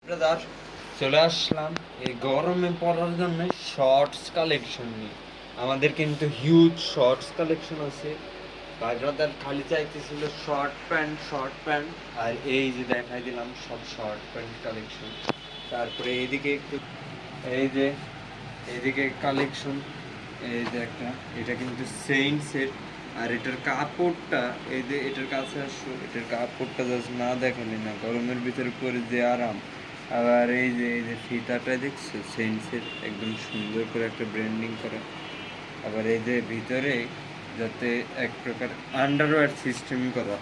Brother, চলে আসলাম এই গরমে পরার জন্য শর্টস কালেকশন নিয়ে। আমাদের কিন্তু হিউজ শর্টস কালেকশন আছে। ভাই ব্রাদার খালি চাইতেছিল শর্ট প্যান্ট, আর এই যে দেখাই দিলাম সব শর্ট প্যান্ট কালেকশন। তারপরে এইদিকে একটু, এই যে এইদিকে কালেকশন, এই যে একটা, এটা কিন্তু সেন্ট, আর এটার কাপড়টা, এই যে এটার কাছে আসো, এটার কাপড়টা জাস্ট না দেখালে না, গরমের ভিতরে পরে যে আরাম। আবার এই যে ফিতাটা দেখছো সেন্টসের, একদম সুন্দর করে একটা ব্র্যান্ডিং করা। আবার এই যে ভিতরে যাতে এক প্রকার আন্ডারওয়্যার সিস্টেম করা,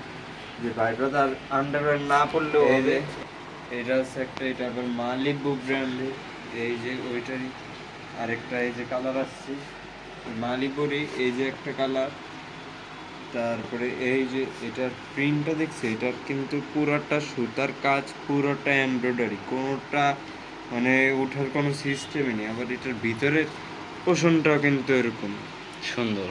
যে বাইরে আর আন্ডারওয়্যার না পড়লেও এই যে এটা হচ্ছে একটা, এটা আবার মালিবু ব্র্যান্ডের, এই যে ওইটারই আরেকটা, এই যে কালার আসছে মালিপুরি, এই যে একটা কালার। তারপরে এই যে এটার প্রিন্টটা দেখছে, এটার কিন্তু পুরাটা সুতার কাজ, পুরোটা এমব্রয়ডারি, কোনোটা মানে ওঠার কোনো সিস্টেমই নেই। আবার এটার ভিতরের পোষণটাও কিন্তু এরকম সুন্দর।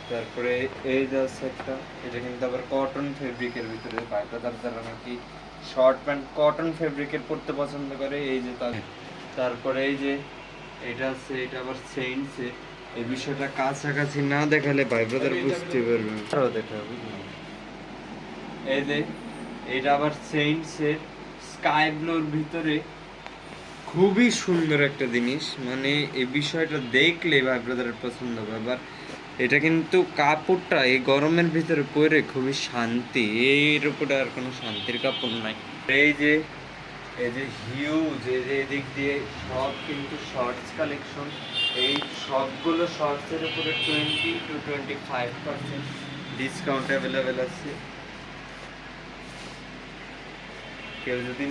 তারপরে এই যে আছে একটা, এটা কিন্তু আবার কটন ফেব্রিকের ভিতরে, বাইরে যারা নাকি শর্ট প্যান্ট কটন ফেব্রিকের পরতে পছন্দ করে, এই যে তারপরে এই যে এটা আছে, এটা আবার সেন্টসের। এই বিষয়টা কাছাকাছি না দেখালে ভাই ব্রাদার বুঝতে পারবে না। আরো দেখাবো, এই যে এটা আবার সেন্টসের স্কাই ব্লুর ভিতরে, খুবই সুন্দর একটা জিনিস। মানে এই বিষয়টা দেখলে ভাই ব্রাদারের পছন্দ হবে। আবার এটা কিন্তু কাপড়টা এই গরমের ভিতরে পরে খুবই শান্তি, এর উপরে আর কোনো শান্তির কাপড় নাই। এই যে হিউজ, এই যে এদিক দিয়ে সব কিন্তু শর্টস কালেকশন। এই সবগুলো শর্টসের উপরে 20 to 25% ডিসকাউন্ট অ্যাভেলেবেল আছে। কেউ যদি